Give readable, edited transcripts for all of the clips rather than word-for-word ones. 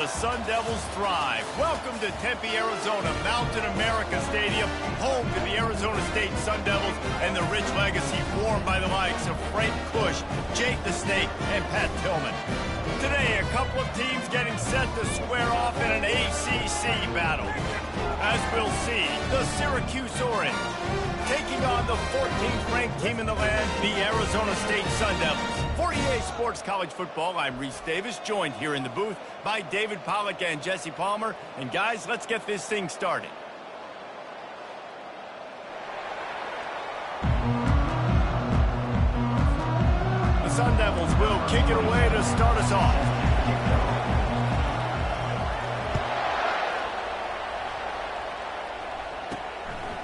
The Sun Devils thrive. Welcome to Tempe, Arizona, Mountain America Stadium, home to the Arizona State Sun Devils and the rich legacy formed by the likes of Frank Kush, Jake the Snake, and Pat Tillman. Today, a couple of teams getting set to square off in an ACC battle. As we'll see, the Syracuse Orange taking on the 14th ranked team in the land, the Arizona State Sun Devils. For EA Sports College Football, I'm Reese Davis, joined here in the booth by David Pollack and Jesse Palmer. And guys, let's get this thing started. The Sun Devils will kick it away to start us off.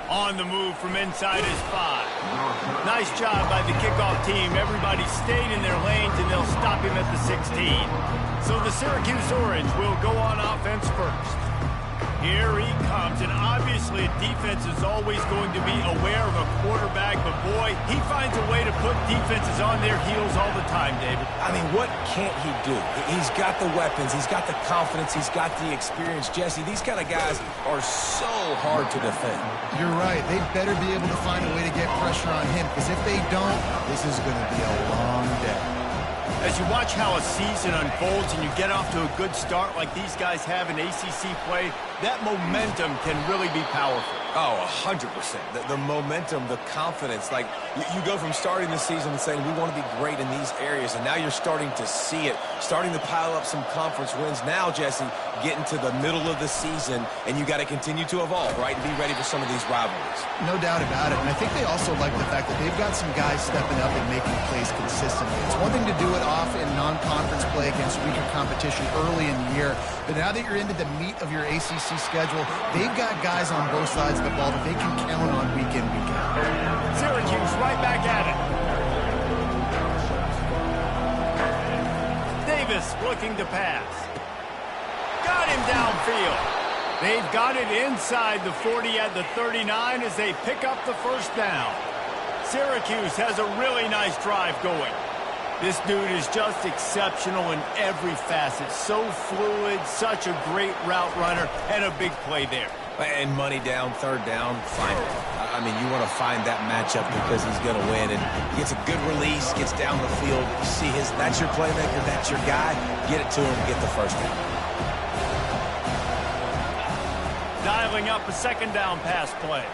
On the move from inside his 5. Nice job by the kickoff team. Everybody stayed in their lanes, and they'll stop him at the 16. So the Syracuse Orange will go on offense first. Here he comes, and obviously defense is always going to be aware of a quarterback, but boy, he finds a way to put defenses on their heels all the time, David. I mean, what can't he do? He's got the weapons, he's got the confidence, he's got the experience. Jesse, these kind of guys are so hard to defend. You're right. They better be able to find a way to get pressure on him, because if they don't, this is going to be a long day. As you watch how a season unfolds and you get off to a good start like these guys have in ACC play, that momentum can really be powerful. Oh, 100%. The momentum, the confidence. Like, you go from starting the season and saying, we want to be great in these areas, and now you're starting to see it, starting to pile up some conference wins. Now, Jesse, getting to the middle of the season, and you got to continue to evolve, right, and be ready for some of these rivalries. No doubt about it. And I think they also like the fact that they've got some guys stepping up and making plays consistently. It's one thing to do it off in non-conference play against weaker competition early in the year, but now that you're into the meat of your ACC schedule, they've got guys on both sides of the ball that they can count on week in, week out. Syracuse right back at it. Davis looking to pass. Got him downfield. They've got it inside the 40 at the 39 as they pick up the first down. Syracuse has a really nice drive going. This dude is just exceptional in every facet. So fluid, such a great route runner, and a big play there. And money down, third down, find it. I mean, you want to find that matchup because he's going to win. And he gets a good release, gets down the field. You see that's your playmaker, that's your guy. Get it to him, get the first down. Dialing up a second down pass play.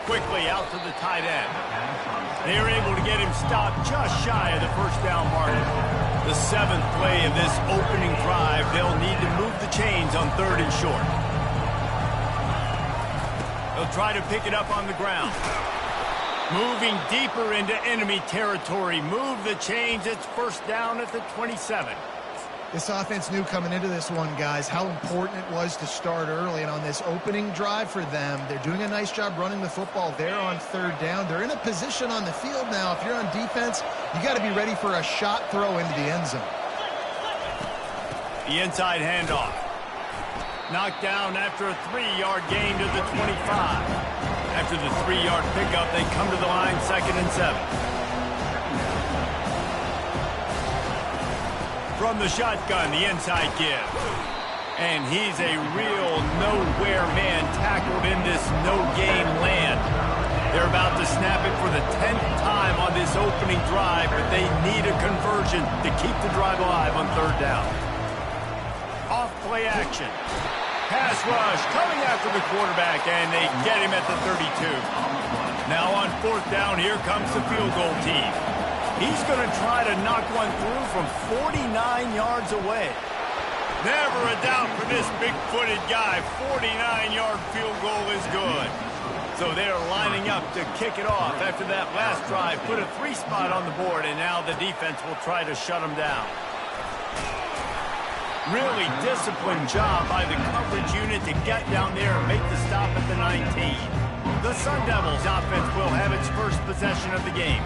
Quickly out to the tight end. They're able to get him stopped just shy of the first down marker. The 7th play of this opening drive, they'll need to move the chains on 3rd and short. They'll try to pick it up on the ground. Moving deeper into enemy territory. Move the chains. It's first down at the 27. This offense knew coming into this one, guys, how important it was to start early. And on this opening drive for them, they're doing a nice job running the football there on 3rd down. They're in a position on the field now. If you're on defense, you got to be ready for a shot throw into the end zone. The inside handoff. Knocked down after a 3-yard gain to the 25. After the 3-yard pickup, they come to the line 2nd and 7. From the shotgun, the inside give. And he's a real nowhere man tackled in this no-game land. They're about to snap it for the 10th time on this opening drive, but they need a conversion to keep the drive alive on 3rd down. Off play action. Pass rush coming after the quarterback, and they get him at the 32. Now on 4th down, here comes the field goal team. He's going to try to knock one through from 49 yards away. Never a doubt for this big-footed guy. 49-yard field goal is good. So they're lining up to kick it off after that last drive. Put a 3 spot on the board, and now the defense will try to shut them down. Really disciplined job by the coverage unit to get down there and make the stop at the 19. The Sun Devils offense will have its first possession of the game.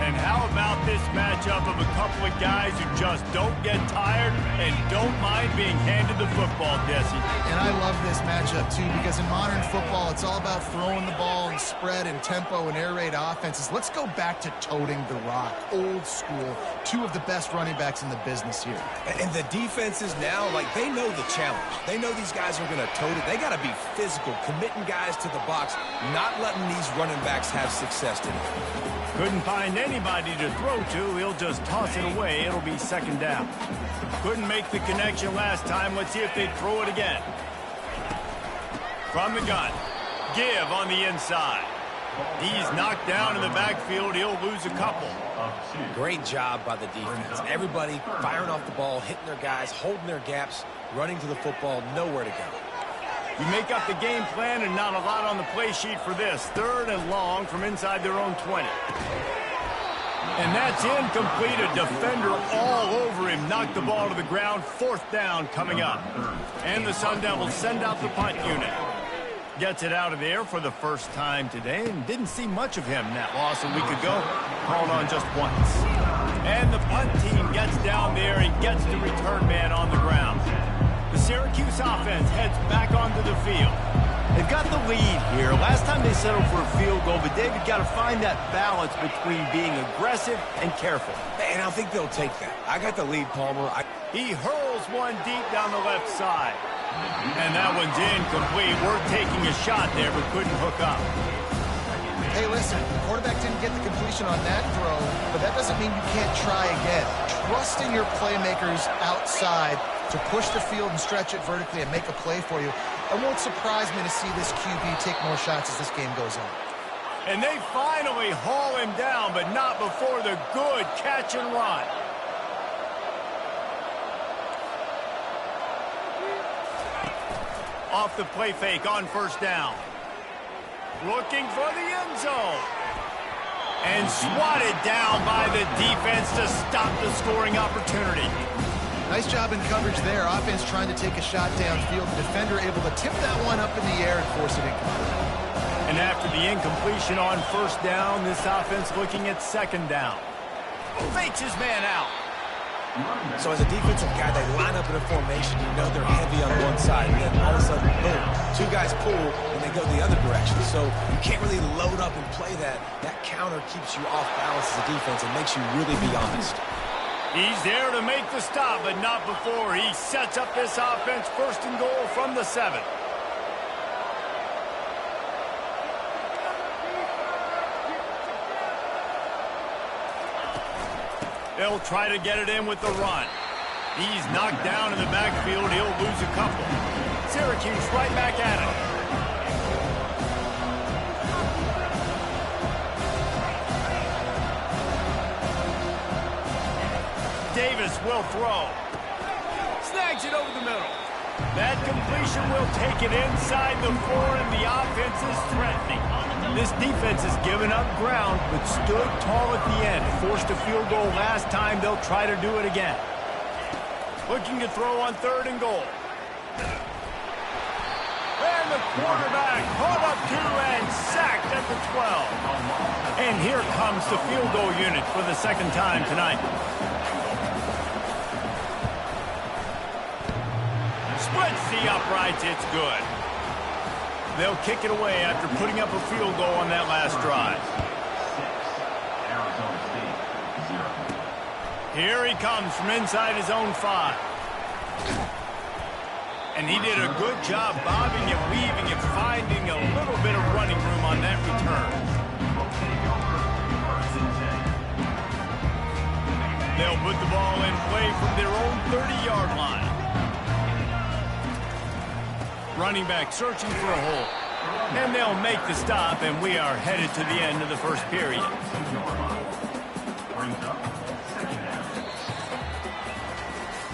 And how about this matchup of a couple of guys who just don't get tired and don't mind being handed the football, Jesse? And I love this matchup, too, because in modern football, it's all about throwing the ball and spread and tempo and air raid offenses. Let's go back to toting the rock, old school, two of the best running backs in the business here. And the defenses now, like, they know the challenge. They know these guys are going to tote it. They got to be physical, committing guys to the box, not letting these running backs have success today. Couldn't find anybody to throw to. He'll just toss it away. It'll be second down. Couldn't make the connection last time. Let's see if they throw it again. From the gun. Give on the inside. He's knocked down in the backfield. He'll lose a couple. Great job by the defense. Everybody firing off the ball, hitting their guys, holding their gaps, running to the football, nowhere to go. You make up the game plan and not a lot on the play sheet for this. Third and long from inside their own 20. And that's incomplete. A defender all over him. Knocked the ball to the ground. Fourth down coming up. And the Sun Devils send out the punt unit. Gets it out of the air for the first time today and didn't see much of him. That loss a week ago. Called on just once. And the punt team gets down there and gets the return man on the ground. The Syracuse offense heads back onto the field. They've got the lead here. Last time they settled for a field goal, but David got to find that balance between being aggressive and careful. And I think they'll take that. I got the lead, Palmer. He hurls one deep down the left side. And that one's incomplete. We're taking a shot there, but couldn't hook up. Hey, listen, the quarterback didn't get the completion on that throw, but that doesn't mean you can't try again. Trust in your playmakers outside to push the field and stretch it vertically and make a play for you. It won't surprise me to see this QB take more shots as this game goes on. And they finally haul him down, but not before the good catch and run. Off the play fake on first down. Looking for the end zone. And swatted down by the defense to stop the scoring opportunity. Nice job in coverage there. Offense trying to take a shot downfield. The defender able to tip that one up in the air and force it incomplete. And after the incompletion on first down, this offense looking at second down. Fakes his man out. So as a defensive guy, they line up in a formation. You know they're heavy on one side. And then all of a sudden, boom, two guys pull, and they go the other direction. So you can't really load up and play that. That counter keeps you off balance as a defense and makes you really be honest. He's there to make the stop, but not before he sets up this offense. First and goal from the 7. They'll try to get it in with the run. He's knocked down in the backfield. He'll lose a couple. Syracuse right back at it. Davis will throw. Snags it over the middle. That completion will take it inside the 4, and the offense is threatening. This defense has given up ground, but stood tall at the end. Forced a field goal last time. They'll try to do it again. Looking to throw on third and goal. And the quarterback caught up to and sacked at the 12. And here comes the field goal unit for the second time tonight. Splits the uprights. It's good. They'll kick it away after putting up a field goal on that last drive. Here he comes from inside his own 5. And he did a good job bobbing and weaving and finding a little bit of running room on that return. They'll put the ball in play from their own 30-yard line. Running back searching for a hole. And they'll make the stop, and we are headed to the end of the first period.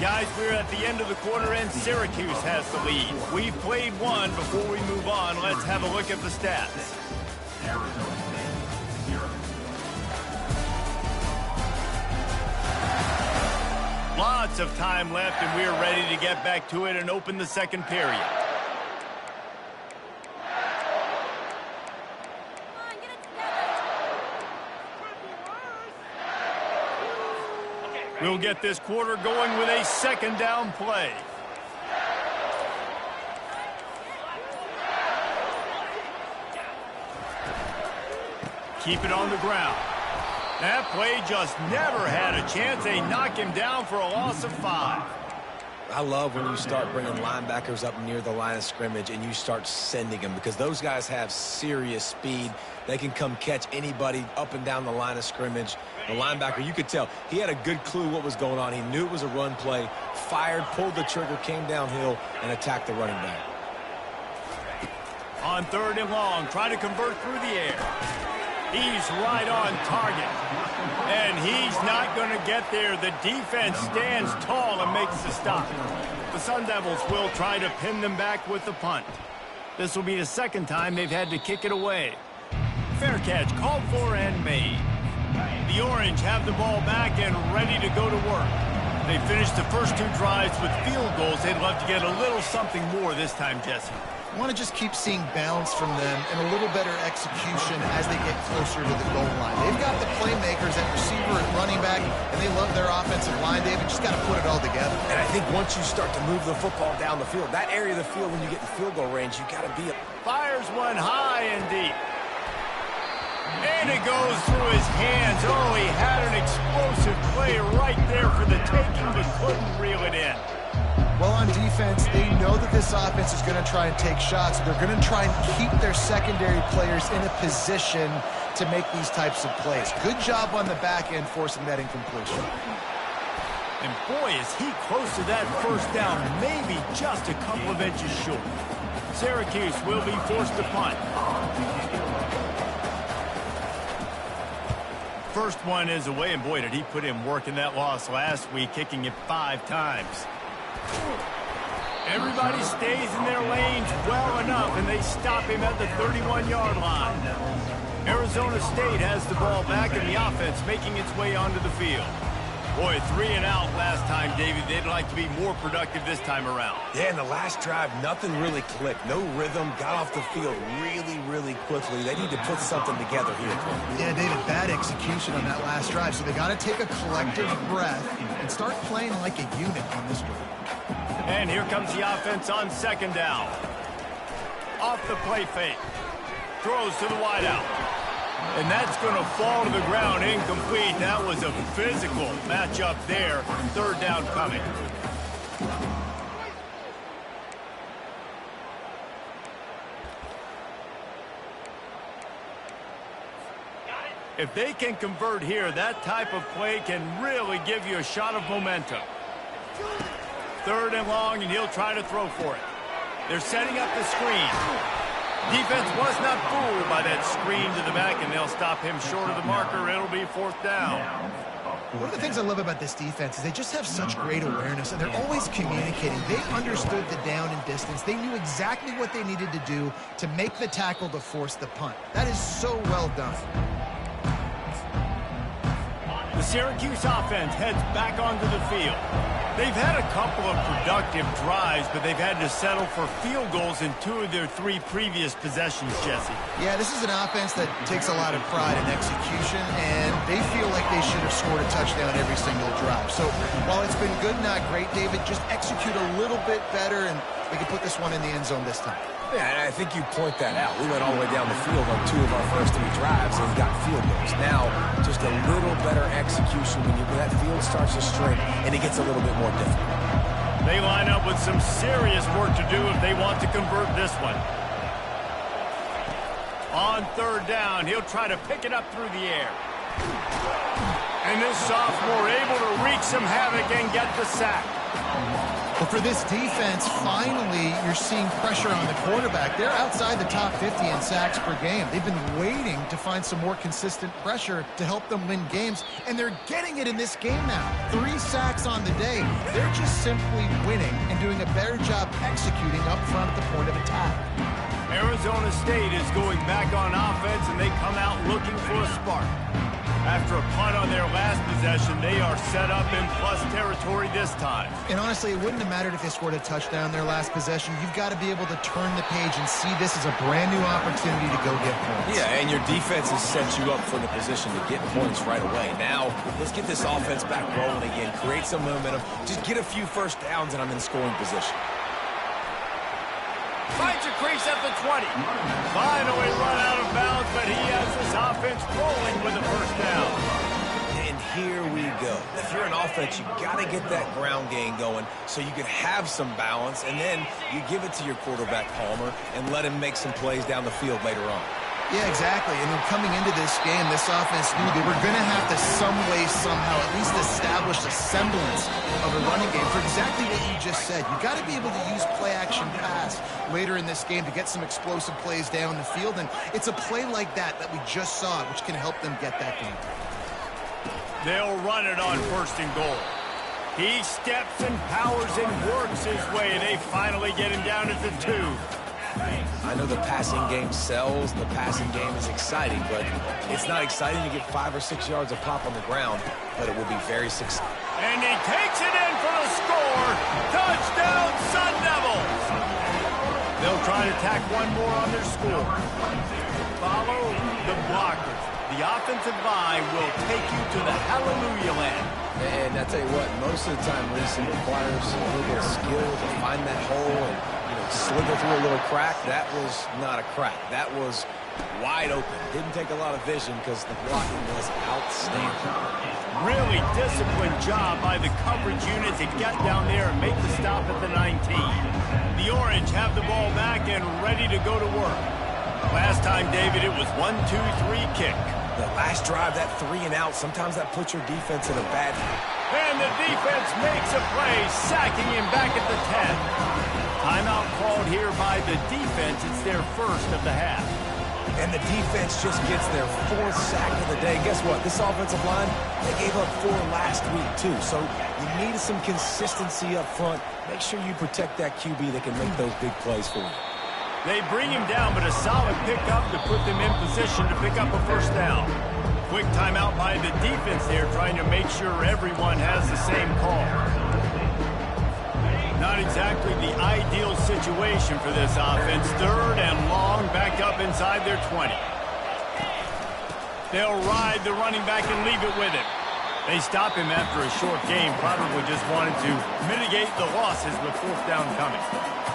Guys, we're at the end of the quarter, and Syracuse has the lead. We've played one. Before we move on, let's have a look at the stats. Lots of time left, and we're ready to get back to it and open the second period. We'll get this quarter going with a second down play. Keep it on the ground. That play just never had a chance. They knock him down for a loss of 5. I love when you start bringing linebackers up near the line of scrimmage and you start sending them, because those guys have serious speed. They can come catch anybody up and down the line of scrimmage. The linebacker, you could tell, he had a good clue what was going on. He knew it was a run play, fired, pulled the trigger, came downhill, and attacked the running back. On 3rd and long, trying to convert through the air. He's right on target. And he's not going to get there. The defense stands tall and makes the stop. The Sun Devils will try to pin them back with the punt. This will be the second time they've had to kick it away. Fair catch called for and made. The Orange have the ball back and ready to go to work. They finished the first 2 drives with field goals. They'd love to get a little something more this time, Jesse. I want to just keep seeing balance from them and a little better execution as they get closer to the goal line. They've got the playmakers at receiver and running back, and they love their offensive line. They've just got to put it all together. And I think once you start to move the football down the field, that area of the field when you get in field goal range, you got to be... Fires one high and deep. And it goes through his hands. Oh, he had an explosive play right there for the taking, but couldn't reel it in. Well, on defense, they know that this offense is going to try and take shots. They're going to try and keep their secondary players in a position to make these types of plays. Good job on the back end forcing that incompletion. And boy, is he close to that first down, maybe just a couple of inches short. Syracuse will be forced to punt. First one is away, and boy, did he put in work in that loss last week, kicking it 5 times. Everybody stays in their lanes well enough, and they stop him at the 31-yard line. Arizona State has the ball back, and the offense making its way onto the field. Boy, 3 and out last time, David. They'd like to be more productive this time around. Yeah, in the last drive, nothing really clicked. No rhythm, got off the field really quickly. They need to put something together here. Yeah, David, bad execution on that last drive, so they got to take a collective breath and start playing like a unit on this one. And here comes the offense on 2nd down. Off the play fake. Throws to the wideout. And that's going to fall to the ground incomplete. That was a physical matchup there. 3rd down coming. If they can convert here, that type of play can really give you a shot of momentum. 3rd and long, and he'll try to throw for it. They're setting up the screen. Defense was not fooled by that screen to the back, and they'll stop him short of the marker. It'll be 4th down. One of the things I love about this defense is they just have such great awareness, and they're always communicating. They understood the down and distance. They knew exactly what they needed to do to make the tackle to force the punt. That is so well done. The Syracuse offense heads back onto the field. They've had a couple of productive drives, but they've had to settle for field goals in 2 of their 3 previous possessions, Jesse. Yeah, this is an offense that takes a lot of pride in execution, and they feel like they should have scored a touchdown every single drive. So while it's been good, not great, David, just execute a little bit better, and they can put this one in the end zone this time. Yeah, and I think you point that out. We went all the way down the field on 2 of our first 3 drives and got field goals. Now, just a little better execution when that field starts to string and it gets a little bit more difficult. They line up with some serious work to do if they want to convert this one. On 3rd down, he'll try to pick it up through the air. And this sophomore able to wreak some havoc and get the sack. But for this defense, finally, you're seeing pressure on the quarterback. They're outside the top 50 in sacks per game. They've been waiting to find some more consistent pressure to help them win games, and they're getting it in this game now. 3 sacks on the day. They're just simply winning and doing a better job executing up front at the point of attack. Arizona State is going back on offense, and they come out looking for a spark. After a punt on their last possession, they are set up in plus territory this time. And honestly, it wouldn't have mattered if they scored a touchdown their last possession. You've got to be able to turn the page and see this as a brand new opportunity to go get points. Yeah, and your defense has set you up for the position to get points right away. Now, let's get this offense back rolling again, create some momentum, just get a few first downs, and I'm in scoring position. Finds a crease at the 20. Finally run out of bounds, but he has this offense rolling with a first down. And here we go. If you're an offense, you got to get that ground game going so you can have some balance, and then you give it to your quarterback, Palmer, and let him make some plays down the field later on. Yeah, exactly. And then coming into this game, this offense knew they were going to have to some way, somehow, at least establish a semblance of a running game for exactly what you just said. You got to be able to use play-action pass later in this game to get some explosive plays down the field. And it's a play like that we just saw, which can help them get that game. They'll run it on 1st and goal. He steps and powers and works his way. They finally get him down at the 2. I know the passing game sells, the passing game is exciting, but it's not exciting to get 5 or 6 yards of pop on the ground, but it will be very successful. And he takes it in for the score. Touchdown, Sun Devils! They'll try to tack one more on their score. Follow the blockers. The offensive line will take you to the hallelujah land. And I tell you what, most of the time, Reese, it requires a little bit of skill to find that hole and slither through a little crack. That was not a crack. That was wide open. Didn't take a lot of vision because the blocking was outstanding. Really disciplined job by the coverage unit to get down there and make the stop at the 19. The Orange have the ball back and ready to go to work. Last time, David, it was 1-2-3 kick. The last drive, that 3 and out, sometimes that puts your defense in a bad... And the defense makes a play, sacking him back at the 10. Timeout called here by the defense. It's their first of the half. And the defense just gets their 4th sack of the day. Guess what? This offensive line, they gave up 4 last week, too. So you need some consistency up front. Make sure you protect that QB that can make those big plays for you. They bring him down, but a solid pickup to put them in position to pick up a first down. Quick timeout by the defense there, trying to make sure everyone has the same call. Not exactly the ideal situation for this offense. 3rd and long, back up inside their 20. They'll ride the running back and leave it with him. They stop him after a short game, probably just wanted to mitigate the losses with 4th down coming.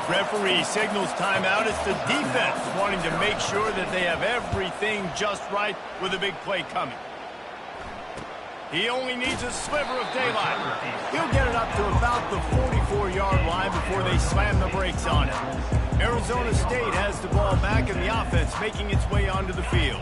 Referee signals timeout. It's the defense wanting to make sure that they have everything just right with a big play coming. He only needs a sliver of daylight. He'll get it up to about the 44-yard line before they slam the brakes on it. Arizona State has the ball back and the offense making its way onto the field.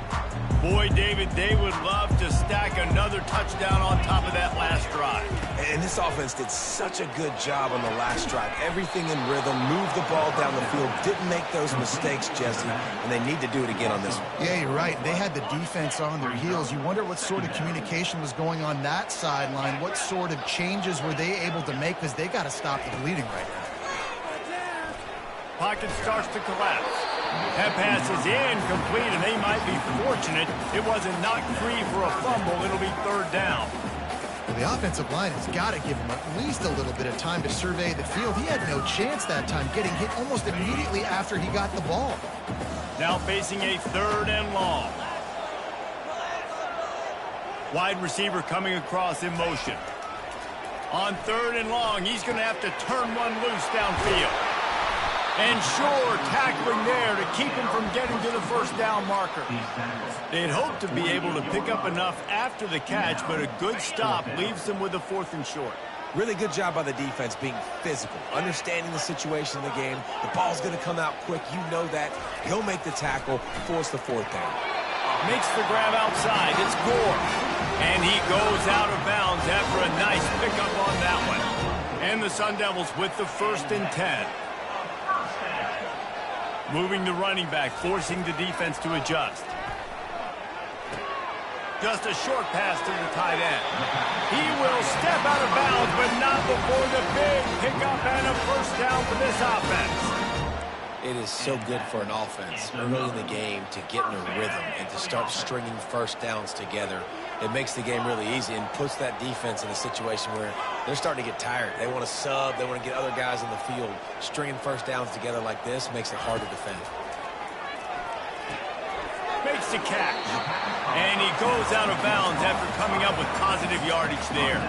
Boy, David, they would love to stack another touchdown on top of that last drive. And this offense did such a good job on the last drive. Everything in rhythm, moved the ball down the field, didn't make those mistakes, Jesse, and they need to do it again on this one. Yeah, you're right. They had the defense on their heels. You wonder what sort of communication was going on that sideline. What sort of changes were they able to make, because they got to stop the bleeding right now. Pocket starts to collapse. That pass is incomplete, and they might be fortunate it wasn't knocked free for a fumble. It'll be 3rd down. Well, the offensive line has got to give him at least a little bit of time to survey the field. He had no chance that time, getting hit almost immediately after he got the ball. Now facing a 3rd and long. Wide receiver coming across in motion. On 3rd and long, he's going to have to turn one loose downfield. And sure, tackling there to keep him from getting to the first down marker. They'd hoped to be able to pick up enough after the catch, but a good stop leaves them with a 4th and short. Really good job by the defense being physical, understanding the situation in the game. The ball's going to come out quick. You know that. He'll make the tackle, force the 4th down. Makes the grab outside. It's Gore. And he goes out of bounds after a nice pickup on that one. And the Sun Devils with the 1st and 10. Moving the running back, forcing the defense to adjust. Just a short pass to the tight end. He will step out of bounds, but not before the big pickup and a first down for this offense. It is so good for an offense early in the game to get in a rhythm and to start stringing first downs together. It makes the game really easy and puts that defense in a situation where they're starting to get tired. They want to sub. They want to get other guys in the field. Stringing first downs together like this makes it hard to defend. Makes the catch. And he goes out of bounds after coming up with positive yardage there.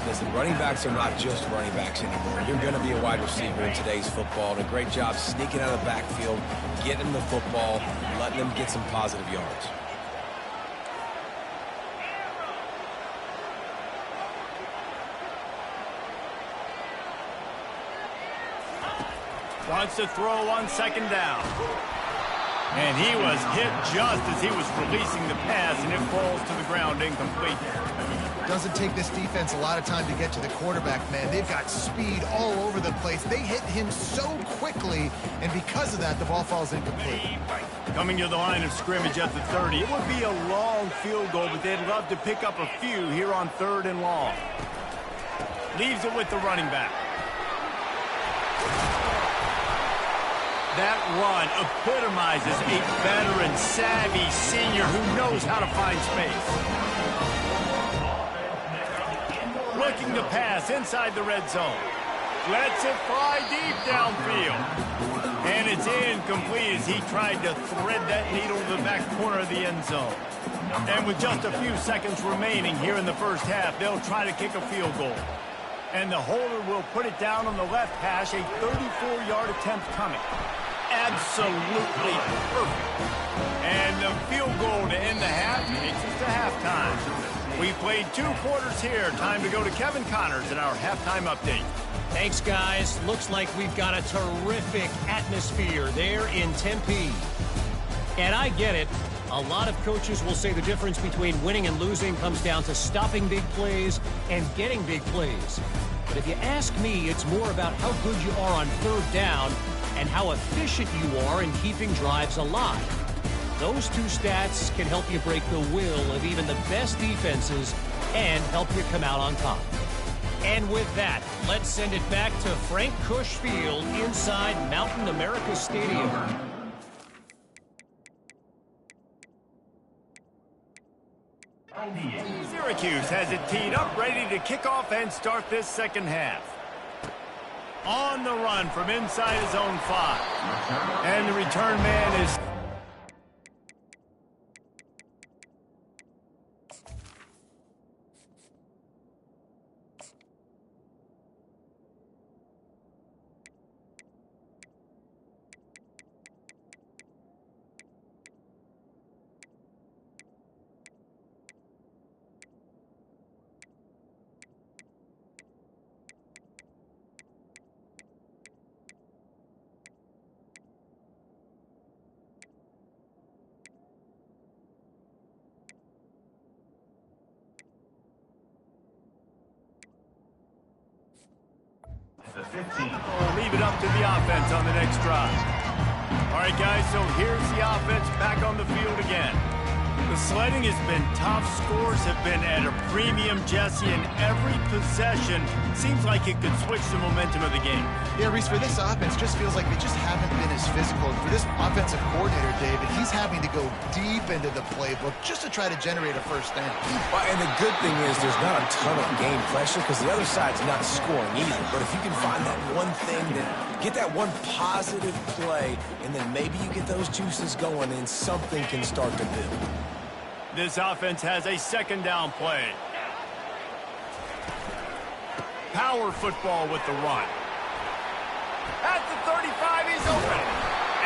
Listen, running backs are not just running backs anymore. You're going to be a wide receiver in today's football. And a great job sneaking out of the backfield, getting them the football, letting them get some positive yards. Wants to throw on second down. And he was hit just as he was releasing the pass, and it falls to the ground incomplete. Doesn't take this defense a lot of time to get to the quarterback, man. They've got speed all over the place. They hit him so quickly, and because of that, the ball falls incomplete. Coming to the line of scrimmage at the 30. It would be a long field goal, but they'd love to pick up a few here on 3rd and long. Leaves it with the running back. That run epitomizes a veteran, savvy senior who knows how to find space. Looking to pass inside the red zone. Lets it fly deep downfield. And it's incomplete as he tried to thread that needle to the back corner of the end zone. And with just a few seconds remaining here in the first half, they'll try to kick a field goal. And the holder will put it down on the left hash, a 34-yard attempt coming. Absolutely perfect. And the field goal to end the half takes us to halftime. We played 2 quarters here. Time to go to Kevin Connors in our halftime update. Thanks, guys. Looks like we've got a terrific atmosphere there in Tempe. And I get it. A lot of coaches will say the difference between winning and losing comes down to stopping big plays and getting big plays. But if you ask me, it's more about how good you are on 3rd down and how efficient you are in keeping drives alive. Those 2 stats can help you break the will of even the best defenses and help you come out on top. And with that, let's send it back to Frank Kush Field inside Mountain America Stadium. Syracuse has it teed up, ready to kick off and start this second half. On the run from inside his own 5. And the return man is... The 15. We'll leave it up to the offense on the next drive. All right, guys, so here's the offense back on the field again. The sledding has been tough. Scores have been at a premium, Jesse, and every possession seems like it could switch the momentum of the game. Yeah, Reese, for this offense, just feels like they just haven't been as physical. And for this offensive coordinator, David, he's having to go deep into the playbook just to try to generate a first down. Well, and the good thing is there's not a ton of game pressure because the other side's not scoring either. But if you can find that one thing, get that one positive play, and then maybe you get those juices going and something can start to build. This offense has a second down play. Power football with the run. At the 35, he's open.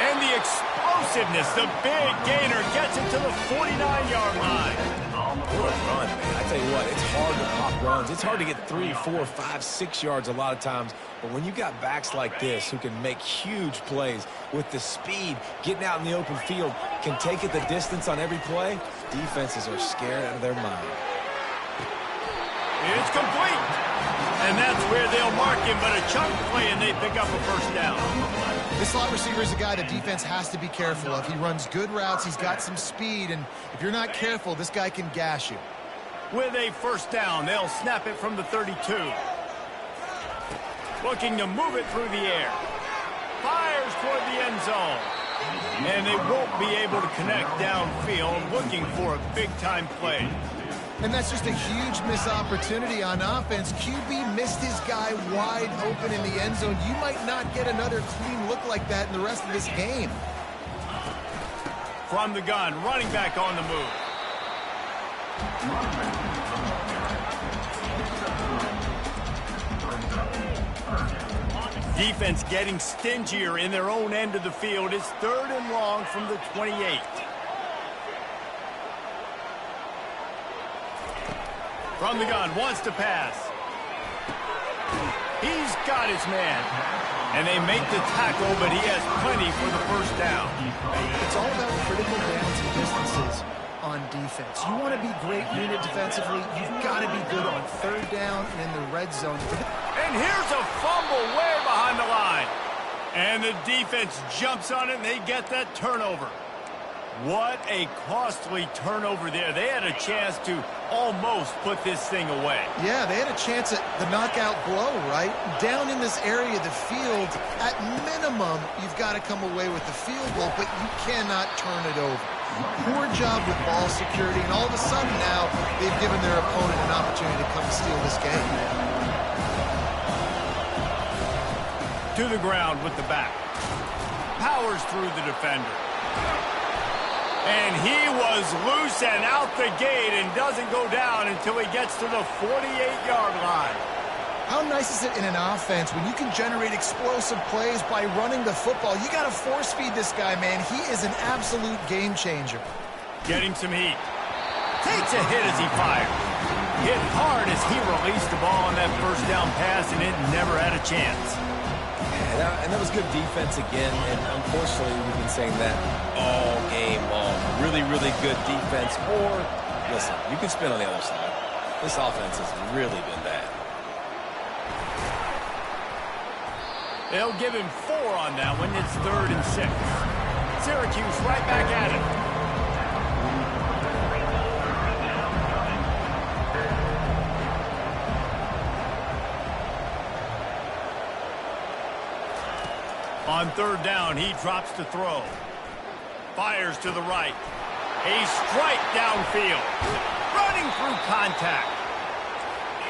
And the explosiveness, the big gainer gets it to the 49-yard line. What a run, man. I tell you what, it's hard to pop runs. It's hard to get 3, 4, 5, 6 yards a lot of times. But when you got backs like this who can make huge plays with the speed, getting out in the open field, can take it the distance on every play, defenses are scared out of their mind. It's complete. And that's where they'll mark him, but a chunk play, and they pick up a first down. This slot receiver is a guy the defense has to be careful of. He runs good routes. He's got some speed, and if you're not careful, this guy can gash you. With a first down, they'll snap it from the 32. Looking to move it through the air. Fires toward the end zone. And they won't be able to connect downfield, looking for a big-time play. And that's just a huge missed opportunity on offense. QB missed his guy wide open in the end zone. You might not get another clean look like that in the rest of this game. From the gun, running back on the move. Defense getting stingier in their own end of the field. It's 3rd and long from the 28. From the gun, wants to pass. He's got his man. And they make the tackle, but he has plenty for the first down. It's all about critical downs and distances on defense. You want to be great unit defensively, you've got to be good on 3rd down and in the red zone. And here's a fumble way behind the line. And the defense jumps on it, and they get that turnover. What a costly turnover there. They had a chance to almost put this thing away. Yeah, they had a chance at the knockout blow, right? Down in this area of the field, at minimum, you've got to come away with the field goal, but you cannot turn it over. Poor job with ball security, and all of a sudden now they've given their opponent an opportunity to come steal this game. To the ground with the back. Powers through the defender. And he was loose and out the gate and doesn't go down until he gets to the 48-yard line. How nice is it in an offense when you can generate explosive plays by running the football? You got to force feed this guy, man. He is an absolute game changer. Getting some heat. Takes a hit as he fired. Hit hard as he released the ball on that first down pass, and it never had a chance. And that was good defense again, and unfortunately we've been saying that all game long. Really, really good defense. Or, listen, you can spin on the other side. This offense has really been bad. They'll give him 4 on that one. It's 3rd and 6. Syracuse right back at it. On 3rd down, he drops to throw. Fires to the right. A strike downfield. Running through contact.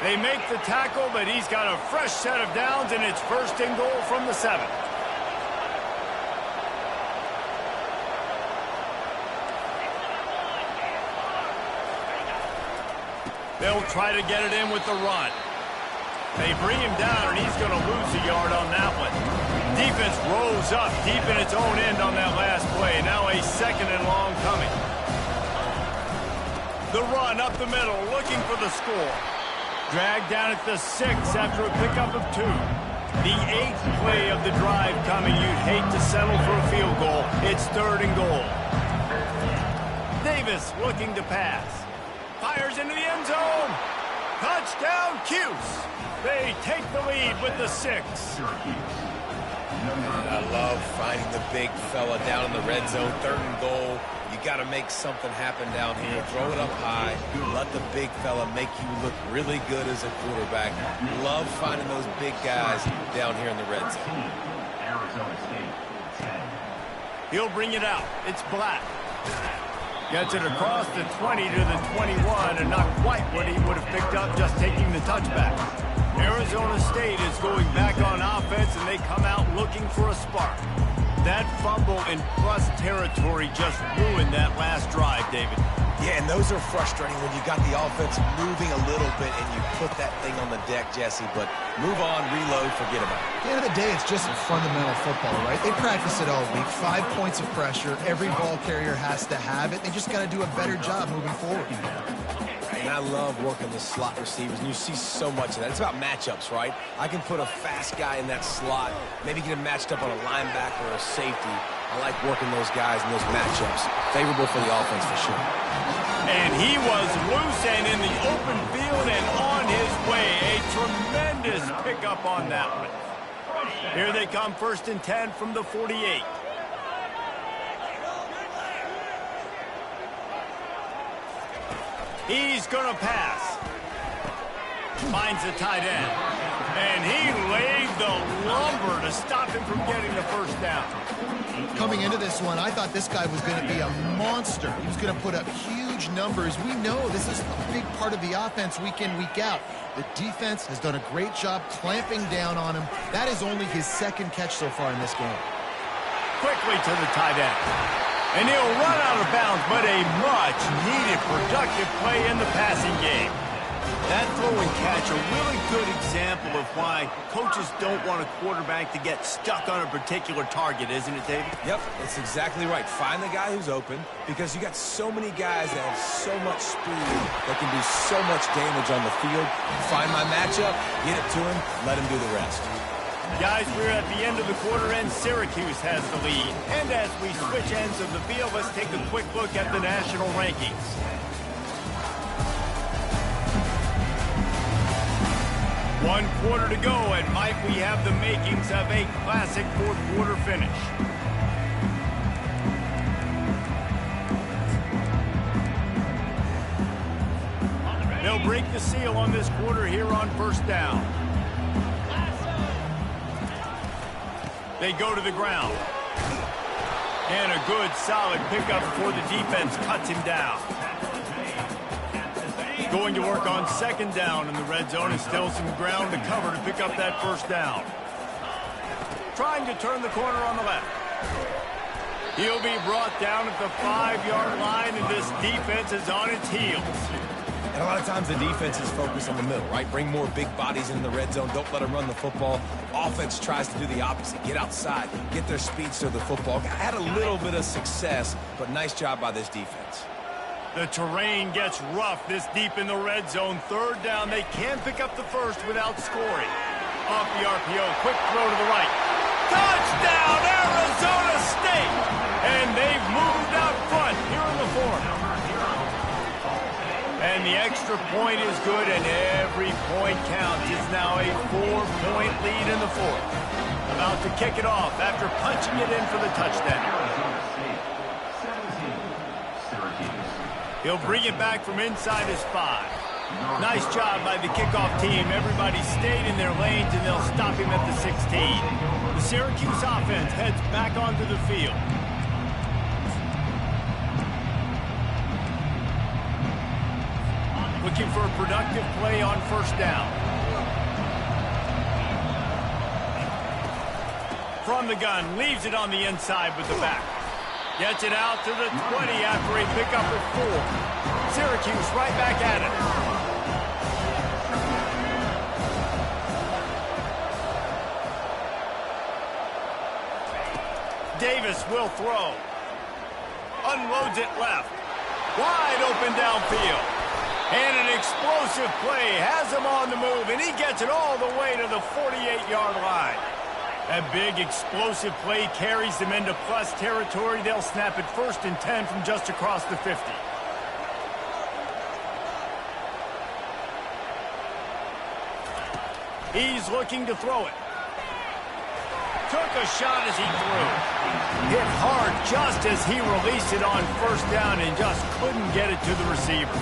They make the tackle, but he's got a fresh set of downs, and it's 1st and goal from the 7. They'll try to get it in with the run. They bring him down, and he's going to lose a yard on that one. Defense rolls up deep in its own end on that last play. Now a 2nd and long coming. The run up the middle, looking for the score. Dragged down at the 6 after a pickup of 2. The 8th play of the drive coming. You'd hate to settle for a field goal. It's 3rd and goal. Davis looking to pass. Fires into the end zone. Touchdown, Cuse. They take the lead with the 6. And I love finding the big fella down in the red zone. 3rd and goal. You got to make something happen down here. Throw it up high. Let the big fella make you look really good as a quarterback. Love finding those big guys down here in the red zone. He'll bring it out. It's Black. Gets it across the 20 to the 21, and not quite what he would have picked up just taking the touchback. Arizona State is going back on offense, and they come out looking for a spark. That fumble in plus territory just ruined that last drive, David. Yeah, and those are frustrating when you got the offense moving a little bit and you put that thing on the deck, Jesse. But move on, reload, forget about it. At the end of the day, it's just fundamental football, right? They practice it all week. 5 points of pressure. Every ball carrier has to have it. They just got to do a better job moving forward. And I love working the slot receivers, and you see so much of that. It's about matchups, right? I can put a fast guy in that slot, maybe get him matched up on a linebacker or a safety. I like working those guys in those matchups. Favorable for the offense for sure. And he was loose and in the open field and on his way. A tremendous pickup on that one. Here they come, 1st and 10 from the 48. He's going to pass. Finds the tight end. And he laid the lumber to stop him from getting the first down. Coming into this one, I thought this guy was going to be a monster. He was going to put up huge numbers. We know this is a big part of the offense week in, week out. The defense has done a great job clamping down on him. That is only his second catch so far in this game. Quickly to the tight end. And he'll run out of bounds, but a much-needed productive play in the passing game. That throw and catch, a really good example of why coaches don't want a quarterback to get stuck on a particular target, isn't it, David? Yep, that's exactly right. Find the guy who's open, because you got so many guys that have so much speed that can do so much damage on the field. Find my matchup, get it to him, let him do the rest. Guys, we're at the end of the quarter, and Syracuse has the lead. And as we switch ends of the field, let's take a quick look at the national rankings. One quarter to go, and Mike, we have the makings of a classic fourth quarter finish. They'll break the seal on this quarter here on first down. They go to the ground. And a good, solid pickup before the defense cuts him down. Going to work on second down in the red zone, and still some ground to cover to pick up that first down. Trying to turn the corner on the left. He'll be brought down at the 5-yard line, and this defense is on its heels. And a lot of times the defense is focused on the middle, right? Bring more big bodies into the red zone. Don't let them run the football. Offense tries to do the opposite. Get outside. Get their speeds to the football. Had a little bit of success, but nice job by this defense. The terrain gets rough this deep in the red zone. Third down. They can pick up the first without scoring. Off the RPO. Quick throw to the right. Touchdown, Arizona State! And they've moved out front here in the fourth. And the extra point is good, and every point counts. It's now a 4-point lead in the fourth. About to kick it off after punching it in for the touchdown. He'll bring it back from inside his 5. Nice job by the kickoff team. Everybody stayed in their lanes, and they'll stop him at the 16. The Syracuse offense heads back onto the field. Looking for a productive play on first down. From the gun, leaves it on the inside with the back. Gets it out to the 20 after a pickup of 4. Syracuse right back at it. Davis will throw. Unloads it left. Wide open downfield. And an explosive play has him on the move, and he gets it all the way to the 48-yard line. That big explosive play carries them into plus territory. They'll snap it 1st and 10 from just across the 50. He's looking to throw it. Took a shot as he threw. Hit hard just as he released it on first down and just couldn't get it to the receiver.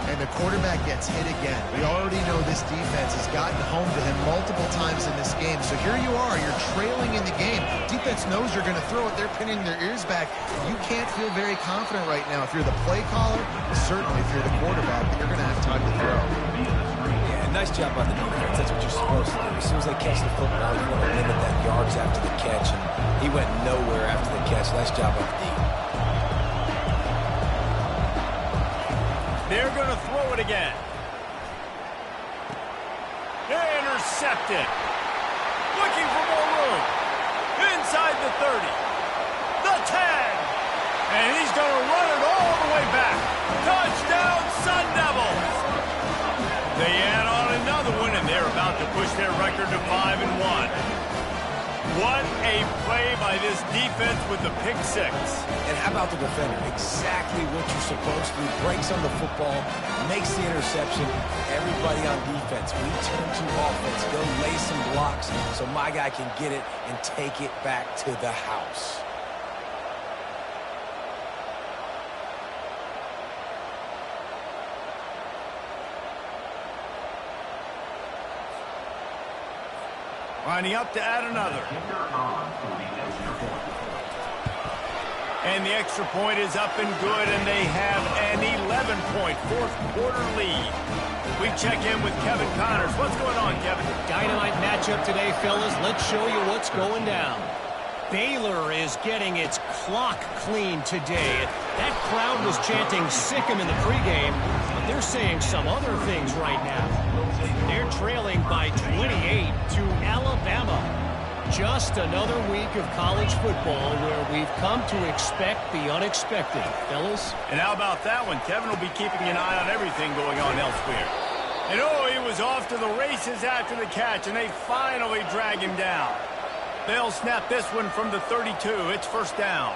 And the quarterback gets hit again. We already know this defense has gotten home to him multiple times in this game. So here you are, you're trailing in the game. Defense knows you're going to throw it. They're pinning their ears back. You can't feel very confident right now. If you're the play caller, certainly if you're the quarterback, that you're going to have time to throw. Yeah, nice job by the defense. That's what you're supposed to do. As soon as they catch the football, you want to limit that yards after the catch. And he went nowhere after the catch. Nice job by the defense. They're going to throw it again. Intercepted. Looking for more room. Inside the 30. The 10. And he's going to run it all the way back. Touchdown, Sun Devils. They add on another one, and they're about to push their record to 5-1. What a play by this defense with the pick 6. And how about the defender? Exactly what you're supposed to do. Breaks on the football, makes the interception. Everybody on defense, we turn to offense. Go lay some blocks so my guy can get it and take it back to the house. Lining up to add another. And the extra point is up and good, and they have an 11-point fourth-quarter lead. We check in with Kevin Connors. What's going on, Kevin? Dynamite matchup today, fellas. Let's show you what's going down. Baylor is getting its clock cleaned today. That crowd was chanting "sick 'em" in the pregame, but they're saying some other things right now. They're trailing by 28 to Alabama. Just another week of college football where we've come to expect the unexpected, fellas. And how about that one? Kevin will be keeping an eye on everything going on elsewhere. And oh, he was off to the races after the catch, and they finally drag him down. They'll snap this one from the 32. It's first down.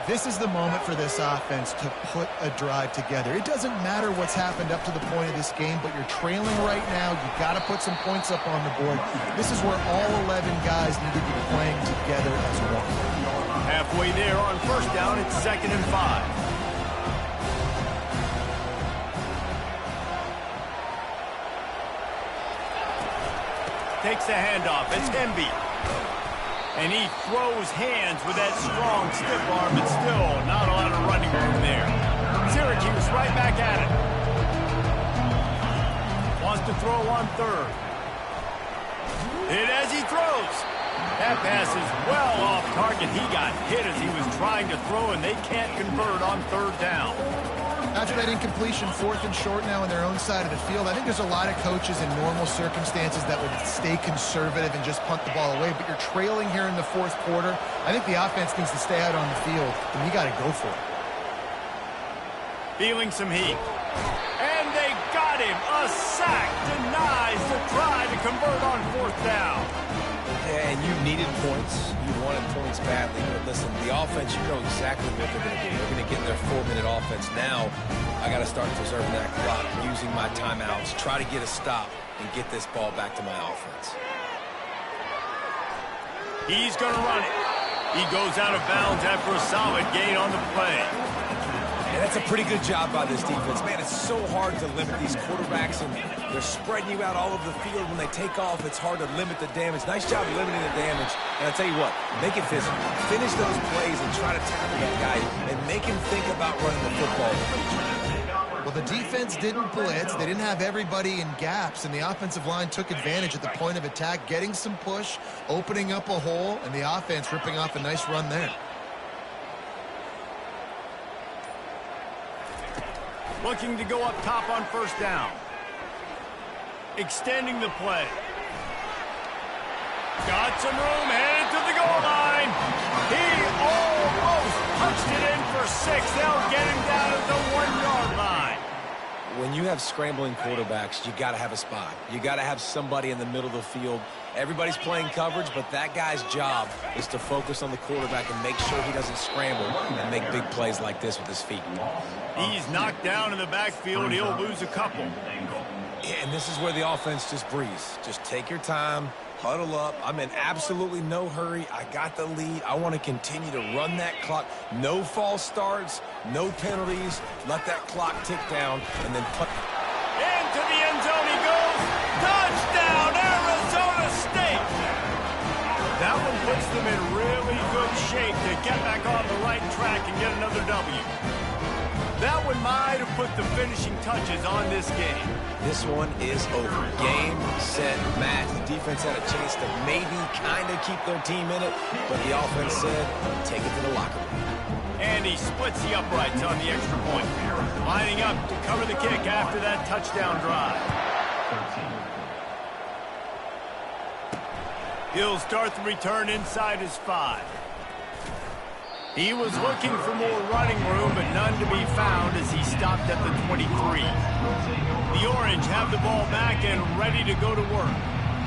This is the moment for this offense to put a drive together. It doesn't matter what's happened up to the point of this game, but you're trailing right now. You've got to put some points up on the board. This is where all 11 guys need to be playing together as one. Halfway there on first down, it's 2nd and 5. Takes the handoff. It's Hemby. And he throws hands with that strong, stiff arm, but still not a lot of running room there. Syracuse right back at it. Wants to throw on third. Hit as he throws. That pass is well off target. He got hit as he was trying to throw, and they can't convert on third down. After that incompletion, 4th and short now on their own side of the field, I think there's a lot of coaches in normal circumstances that would stay conservative and just punt the ball away, but you're trailing here in the 4th quarter. I think the offense needs to stay out on the field, and you got to go for it. Feeling some heat. And they got him. A sack denies the try to convert on 4th down. Yeah, and you needed points. You wanted points badly. But listen, the offense, you know exactly what they're going to do. They're going to get their 4-minute offense. Now, I got to start preserving that clock, using my timeouts, try to get a stop, and get this ball back to my offense. He's going to run it. He goes out of bounds after a solid gain on the play. And that's a pretty good job by this defense. Man, it's so hard to limit these quarterbacks, and they're spreading you out all over the field. When they take off, it's hard to limit the damage. Nice job limiting the damage. And I tell you what, make it physical. Finish those plays and try to tackle that guy and make him think about running the football. Well, the defense didn't blitz. They didn't have everybody in gaps, and the offensive line took advantage at the point of attack, getting some push, opening up a hole, and the offense ripping off a nice run there. Looking to go up top on first down. Extending the play. Got some room, headed to the goal line. He almost punched it in for 6. They'll get him down at the 1-yard line. When you have scrambling quarterbacks, you got to have a spot. You got to have somebody in the middle of the field. Everybody's playing coverage, but that guy's job is to focus on the quarterback and make sure he doesn't scramble and make big plays like this with his feet. He's knocked down in the backfield. He'll lose a couple. Yeah, and this is where the offense just breathes. Just take your time, huddle up. I'm in absolutely no hurry. I got the lead. I want to continue to run that clock. No false starts, no penalties. Let that clock tick down, and then put. Into the end zone he goes. Touchdown, Arizona State. That one puts them in really good shape to get back on the right track and get another W. That one might have put the finishing touches on this game. This one is over. Game, set, match. The defense had a chance to maybe kind of keep their team in it, but the offense said, take it to the locker room. And he splits the uprights on the extra point. Lining up to cover the kick after that touchdown drive. He'll start the return inside his 5. He was looking for more running room, but none to be found as he stopped at the 23. The Orange have the ball back and ready to go to work.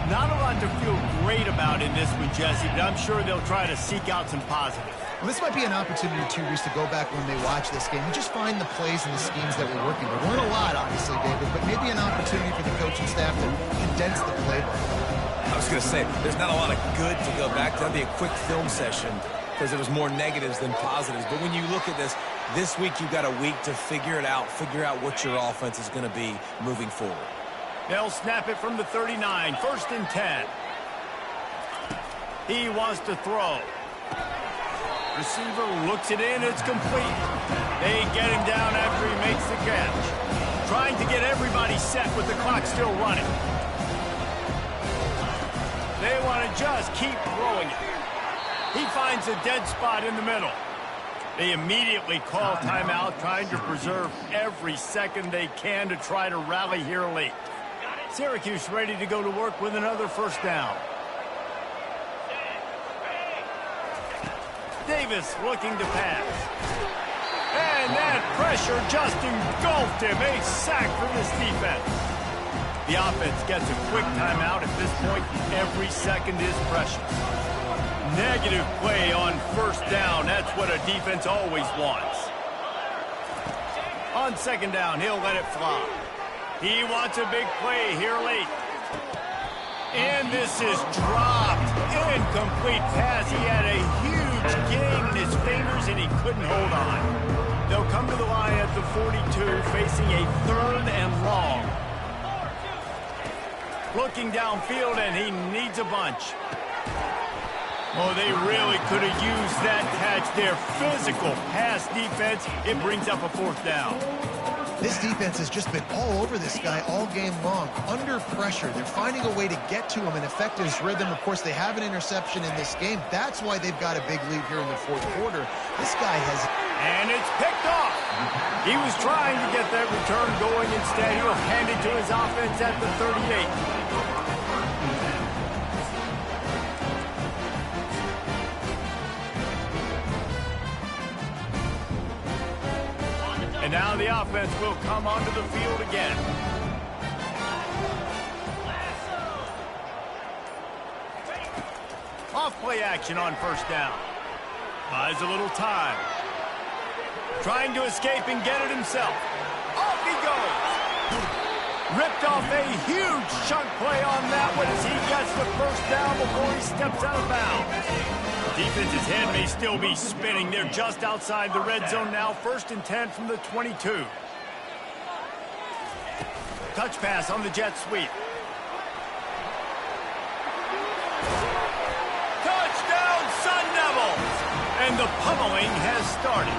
Not a lot to feel great about in this one, Jesse, but I'm sure they'll try to seek out some positives. Well, this might be an opportunity, too, Reese, to go back when they watch this game and just find the plays and the schemes that were working. There weren't a lot, obviously, David, but maybe an opportunity for the coaching staff to condense the playbook. I was going to say, there's not a lot of good to go back to. That'd be a quick film session because there was more negatives than positives. But when you look at this week you've got a week to figure it out, figure out what your offense is going to be moving forward. They'll snap it from the 39, 1st and 10. He wants to throw. Receiver looks it in. It's complete. They get him down after he makes the catch. Trying to get everybody set with the clock still running. They want to just keep throwing it. He finds a dead spot in the middle. They immediately call timeout, trying to preserve every second they can to try to rally here late. Syracuse ready to go to work with another first down. Davis looking to pass. And that pressure just engulfed him. A sack for this defense. The offense gets a quick timeout. At this point, every second is precious. Negative play on first down. That's what a defense always wants. On second down, he'll let it fly. He wants a big play here late. And this is dropped. Incomplete pass. He had a huge gain in his fingers, and he couldn't hold on. They'll come to the line at the 42, facing a 3rd and long. Looking downfield, and he needs a bunch. Oh, they really could have used that catch there. Physical pass defense. It brings up a 4th down. This defense has just been all over this guy all game long. Under pressure. They're finding a way to get to him and affect his rhythm. Of course, they have an interception in this game. That's why they've got a big lead here in the 4th quarter. This guy has... And it's picked off. He was trying to get that return going. Instead, he'll hand it to his offense at the 38. And now the offense will come onto the field again. Off play action on first down. Buys a little time. Trying to escape and get it himself. Off he goes. Ripped off a huge chunk play on that one as he gets the first down before he steps out of bounds. Defense's head may still be spinning. They're just outside the red zone now. 1st and 10 from the 22. Touch pass on the jet sweep. Touchdown, Sun Devils! And the pummeling has started.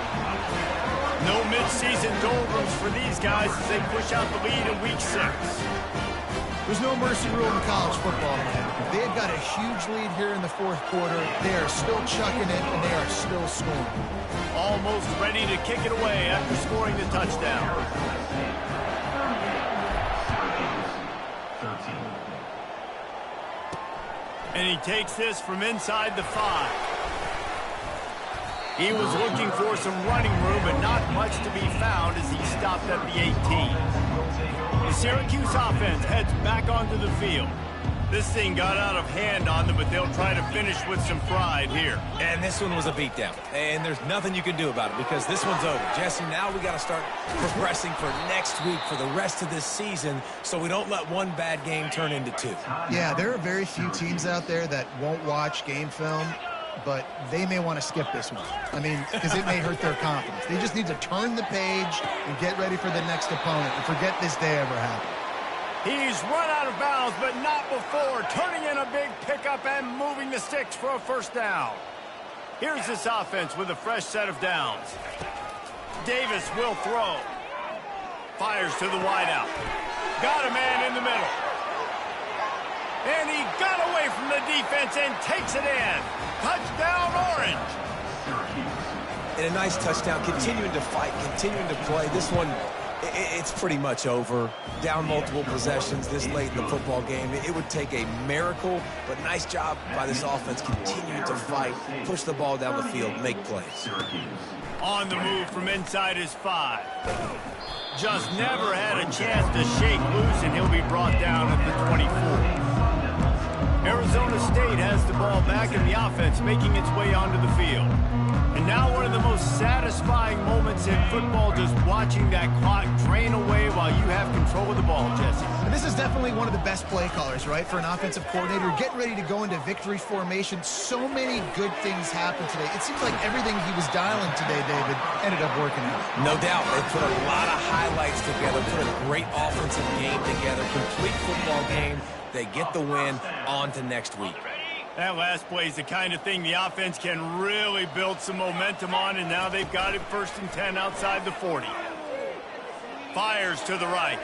No midseason doldrums for these guys as they push out the lead in Week 6. There's no mercy rule in college football, man. They have got a huge lead here in the 4th quarter. They are still chucking it, and they are still scoring. Almost ready to kick it away after scoring the touchdown. And he takes this from inside the 5. He was looking for some running room, but not much to be found as he stopped at the 18. The Syracuse offense heads back onto the field. This thing got out of hand on them, but they'll try to finish with some pride here. And this one was a beatdown. And there's nothing you can do about it because this one's over. Jesse, now we got to start progressing for next week, for the rest of this season, so we don't let one bad game turn into 2. Yeah, there are very few teams out there that won't watch game film, but they may want to skip this one. I mean, because it may hurt their confidence. They just need to turn the page and get ready for the next opponent and forget this day ever happened. He's run out of bounds, but not before. Turning in a big pickup and moving the sticks for a first down. Here's this offense with a fresh set of downs. Davis will throw. Fires to the wideout. Got a man in the middle. And he got away from the defense and takes it in. Touchdown, Orange. And a nice touchdown, continuing to fight, continuing to play. This one, it's pretty much over. Down multiple possessions this late in the football game. It would take a miracle, but nice job by this offense continuing to fight, push the ball down the field, make plays. On the move from inside his 5. Just never had a chance to shake loose, and he'll be brought down at the 24. Arizona State has the ball back in the offense, making its way onto the field. And now one of the most satisfying moments in football, just watching that clock drain away while you have control of the ball, Jesse. And this is definitely one of the best play callers, right, for an offensive coordinator. Getting ready to go into victory formation. So many good things happened today. It seems like everything he was dialing today, David, ended up working out. No doubt. They put a lot of highlights together, put a great offensive game together, complete football game. They get the win. On to next week. That last play is the kind of thing the offense can really build some momentum on, and now they've got it 1st and 10 outside the 40. Fires to the right.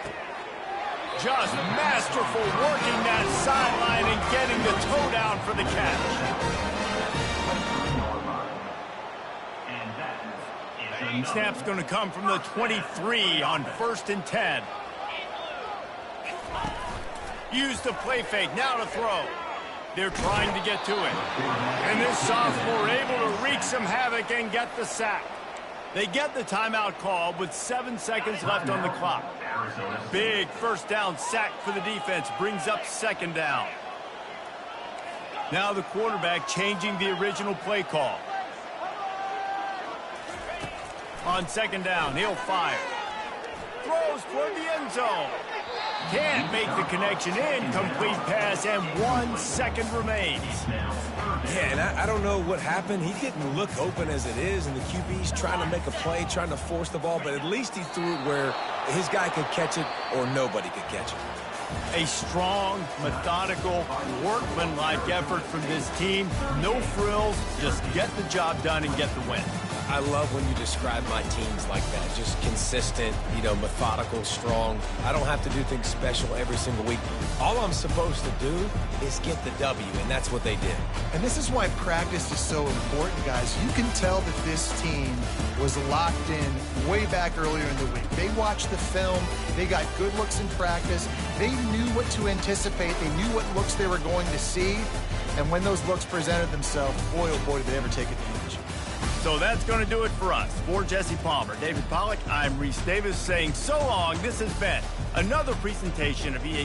Just masterful working that sideline and getting the toe down for the catch. Snap's going to come from the 23 on 1st and 10. Use the play fake, now to throw. They're trying to get to it. And this sophomore able to wreak some havoc and get the sack. They get the timeout call with 7 seconds left on the clock. Big 1st down sack for the defense, brings up 2nd down. Now the quarterback changing the original play call. On 2nd down, he'll fire. Throws toward the end zone. Can't make the connection. Incomplete pass, and 1 second remains. Yeah, and I don't know what happened. He didn't look open as it is, and the QB's trying to make a play, trying to force the ball, but at least he threw it where his guy could catch it or nobody could catch it. A strong, methodical, workmanlike effort from this team. No frills, just get the job done and get the win. I love when you describe my teams like that. Just consistent, methodical, strong. I don't have to do things special every single week. All I'm supposed to do is get the W, and that's what they did. And this is why practice is so important, guys. You can tell that this team was locked in way back earlier in the week. They watched the film. They got good looks in practice. They knew what to anticipate. They knew what looks they were going to see. And when those looks presented themselves, boy, oh boy, did they ever take advantage. So that's going to do it for us. For Jesse Palmer, David Pollack, I'm Reese Davis saying so long. This has been another presentation of EA